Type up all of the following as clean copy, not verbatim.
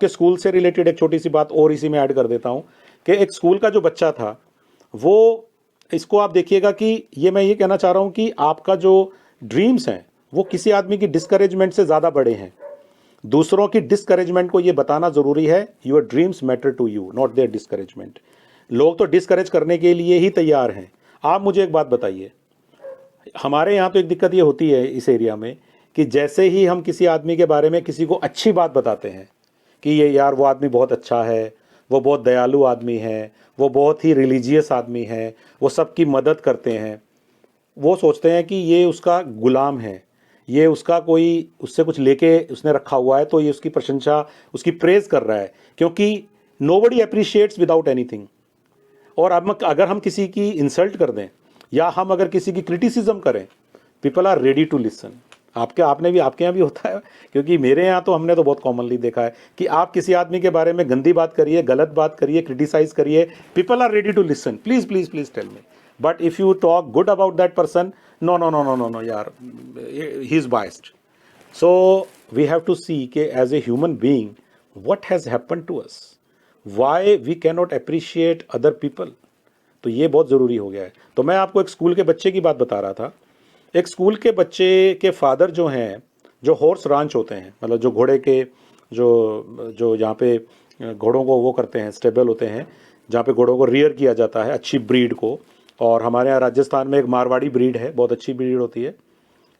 कि स्कूल से रिलेटेड एक छोटी सी बात और इसी में ऐड कर देता हूँ कि एक स्कूल का जो बच्चा था वो, इसको आप देखिएगा कि मैं ये कहना चाह रहा हूँ कि आपका जो ड्रीम्स हैं वो किसी आदमी की डिस्करेजमेंट से ज़्यादा बड़े हैं। दूसरों की डिस्करेजमेंट को ये बताना ज़रूरी है, your dreams matter to you, not their discouragement. लोग तो डिस्करेज करने के लिए ही तैयार हैं। आप मुझे एक बात बताइए, हमारे यहाँ तो एक दिक्कत ये होती है इस एरिया में कि जैसे ही हम किसी आदमी के बारे में किसी को अच्छी बात बताते हैं कि ये यार वो आदमी बहुत अच्छा है, वो बहुत दयालु आदमी है, वो बहुत ही रिलीजियस आदमी है, वो सबकी मदद करते हैं, वो सोचते हैं कि ये उसका गुलाम है, ये उसका कोई उससे कुछ लेके उसने रखा हुआ है, तो ये उसकी प्रशंसा, उसकी प्रेज कर रहा है, क्योंकि नोबडी अप्रिशिएट्स विदाउट एनीथिंग। और अब अगर हम किसी की इंसल्ट कर दें या हम अगर किसी की क्रिटिसिज्म करें, people are ready to listen. आपने भी, आपके यहाँ भी होता है, क्योंकि मेरे यहाँ तो हमने तो बहुत कॉमनली देखा है कि आप किसी आदमी के बारे में गंदी बात करिए, गलत बात करिए, क्रिटिसाइज करिए, people are ready to listen, please please please tell me. But if you talk good about that person, no no no no no no यार, he is biased. So we have to see कि as a human being what has happened to us, why we can not appreciate other people. तो ये बहुत ज़रूरी हो गया है। तो मैं आपको एक स्कूल के बच्चे की बात बता रहा था। एक स्कूल के बच्चे के फादर जो हैं, जो हॉर्स रांच होते हैं, मतलब जो घोड़े के जो यहाँ पे घोड़ों को वो करते हैं, स्टेबल होते हैं, जहाँ पे घोड़ों को रियर किया जाता है अच्छी ब्रीड को। और हमारे यहाँ राजस्थान में एक मारवाड़ी ब्रीड है, बहुत अच्छी ब्रीड होती है।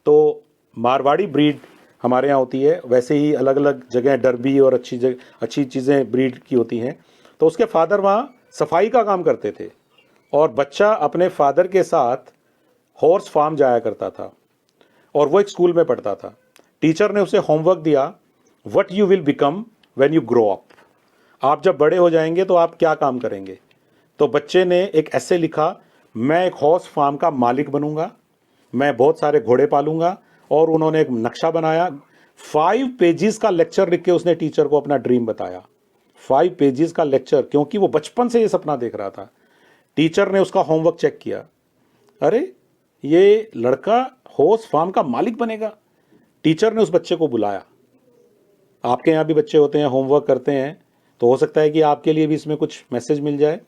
तो मारवाड़ी ब्रीड हमारे यहाँ होती है, वैसे ही अलग अलग जगह डर्बी और अच्छी चीज़ें ब्रीड की होती हैं। तो उसके फादर वहाँ सफाई का काम करते थे और बच्चा अपने फादर के साथ हॉर्स फार्म जाया करता था और वो एक स्कूल में पढ़ता था। टीचर ने उसे होमवर्क दिया, what you will become when you grow up, आप जब बड़े हो जाएंगे तो आप क्या काम करेंगे। तो बच्चे ने एक ऐसे लिखा, मैं एक हॉर्स फार्म का मालिक बनूंगा, मैं बहुत सारे घोड़े पालूंगा। और उन्होंने एक नक्शा बनाया, 5 पेजेस का लेक्चर लिख के उसने टीचर को अपना ड्रीम बताया। 5 पेजेस का लेक्चर, क्योंकि वो बचपन से ये सपना देख रहा था। टीचर ने उसका होमवर्क चेक किया, अरे ये लड़का हॉर्स फार्म का मालिक बनेगा। टीचर ने उस बच्चे को बुलाया। आपके यहाँ भी बच्चे होते हैं, होमवर्क करते हैं, तो हो सकता है कि आपके लिए भी इसमें कुछ मैसेज मिल जाए।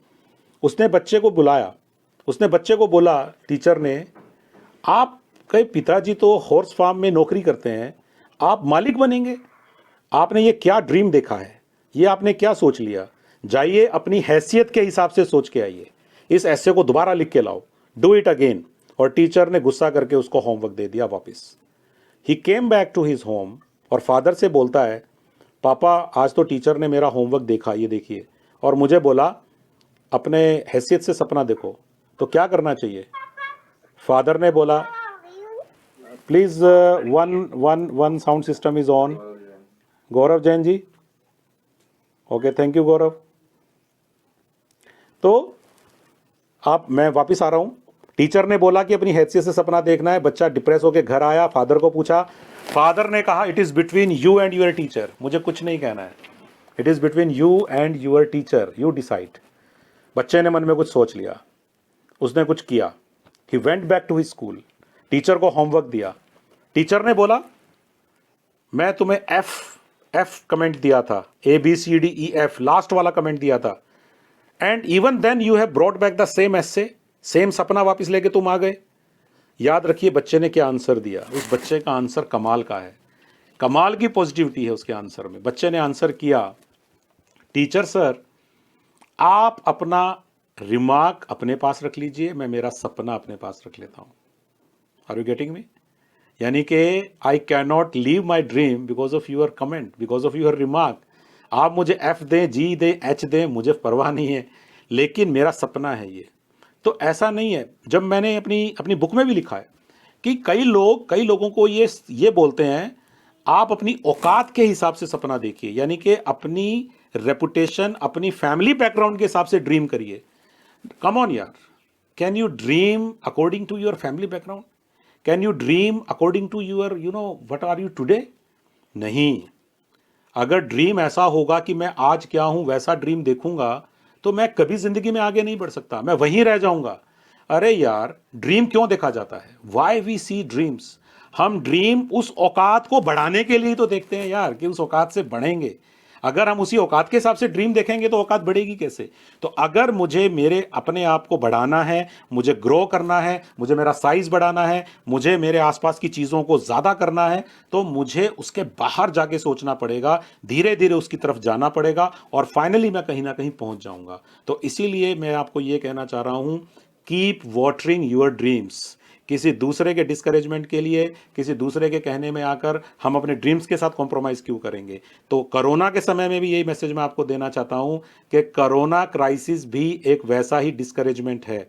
उसने बच्चे को बुलाया, उसने बच्चे को बोला, टीचर ने, आपके पिताजी तो हॉर्स फार्म में नौकरी करते हैं, आप मालिक बनेंगे, आपने ये क्या ड्रीम देखा है, ये आपने क्या सोच लिया, जाइए अपनी हैसियत के हिसाब से सोच के आइए, इस ऐसे को दोबारा लिख के लाओ, डू इट अगेन। और टीचर ने गुस्सा करके उसको होमवर्क दे दिया वापस। He came back to his home और फादर से बोलता है, पापा आज तो टीचर ने मेरा होमवर्क देखा, ये देखिए, और मुझे बोला अपने हैसियत से सपना देखो, तो क्या करना चाहिए। फादर ने बोला, please one sound system is on. Gaurav Jain ji, okay, thank you Gaurav. तो मैं वापस आ रहा हूं। टीचर ने बोला कि अपनी हैसियत से सपना देखना है। बच्चा डिप्रेस होकर घर आया, फादर को पूछा, फादर ने कहा, it is between you and your teacher, मुझे कुछ नहीं कहना है, it is between you and your teacher, you decide. बच्चे ने मन में कुछ सोच लिया, उसने कुछ किया। He went back to his school, teacher को होमवर्क दिया। टीचर ने बोला, मैं तुम्हें एफ कमेंट दिया था, ABCDEF, लास्ट वाला कमेंट दिया था, and even then you have brought back the same essay, same सपना वापस लेके तुम आ गए। याद रखिए बच्चे ने क्या आंसर दिया। उस बच्चे का आंसर कमाल का है, कमाल की पॉजिटिविटी है उसके आंसर में। बच्चे ने आंसर किया, टीचर सर आप अपना रिमार्क अपने पास रख लीजिए, मैं मेरा सपना अपने पास रख लेता हूं। Are you getting me? यानी कि I can not leave my dream because of your comment, because of your remark. आप मुझे F दें, G दें, H दें, मुझे परवाह नहीं है, लेकिन मेरा सपना है ये। तो ऐसा नहीं है, जब मैंने अपनी बुक में भी लिखा है कि कई लोगों को ये बोलते हैं, आप अपनी औकात के हिसाब से सपना देखिए, यानी कि अपनी रेपुटेशन, अपनी फैमिली बैकग्राउंड के हिसाब से ड्रीम करिए। कम ऑन यार, can you dream according to your family background? Can you dream according to your what are you today? नहीं। अगर ड्रीम ऐसा होगा कि मैं आज क्या हूं वैसा ड्रीम देखूंगा, तो मैं कभी जिंदगी में आगे नहीं बढ़ सकता, मैं वहीं रह जाऊंगा। अरे यार, ड्रीम क्यों देखा जाता है? Why we see dreams? हम ड्रीम उस औकात को बढ़ाने के लिए तो देखते हैं यार, कि उस औकात से बढ़ेंगे। अगर हम उसी औकात के हिसाब से ड्रीम देखेंगे तो औकात बढ़ेगी कैसे? तो अगर मुझे मेरे अपने आप को बढ़ाना है, मुझे ग्रो करना है, मुझे मेरा साइज बढ़ाना है, मुझे मेरे आसपास की चीज़ों को ज़्यादा करना है, तो मुझे उसके बाहर जाके सोचना पड़ेगा, धीरे धीरे उसकी तरफ जाना पड़ेगा और फाइनली मैं कहीं ना कहीं पहुंच जाऊंगा। तो इसीलिए मैं आपको ये कहना चाह रहा हूं, कीप वाटरिंग योर ड्रीम्स। किसी दूसरे के डिस्करेजमेंट के लिए, किसी दूसरे के कहने में आकर हम अपने ड्रीम्स के साथ कॉम्प्रोमाइज़ क्यों करेंगे? तो कोरोना के समय में भी यही मैसेज मैं आपको देना चाहता हूं कि कोरोना क्राइसिस भी एक वैसा ही डिस्करेजमेंट है।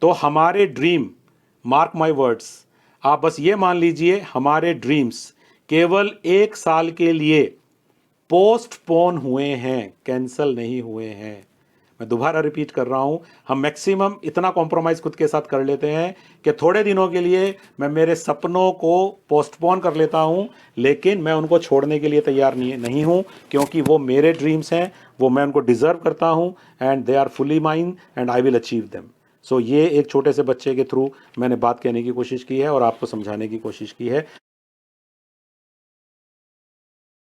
तो हमारे ड्रीम, मार्क माय वर्ड्स, आप बस ये मान लीजिए, हमारे ड्रीम्स केवल 1 साल के लिए पोस्टपोन हुए हैं, कैंसल नहीं हुए हैं। मैं दोबारा रिपीट कर रहा हूं, हम मैक्सिमम इतना कॉम्प्रोमाइज़ खुद के साथ कर लेते हैं कि थोड़े दिनों के लिए मैं मेरे सपनों को पोस्टपोन कर लेता हूं, लेकिन मैं उनको छोड़ने के लिए तैयार नहीं हूं, क्योंकि वो मेरे ड्रीम्स हैं, वो मैं उनको डिज़र्व करता हूं and they are fully mine and I will achieve them. So ये एक छोटे से बच्चे के थ्रू मैंने बात कहने की कोशिश की है और आपको समझाने की कोशिश की है।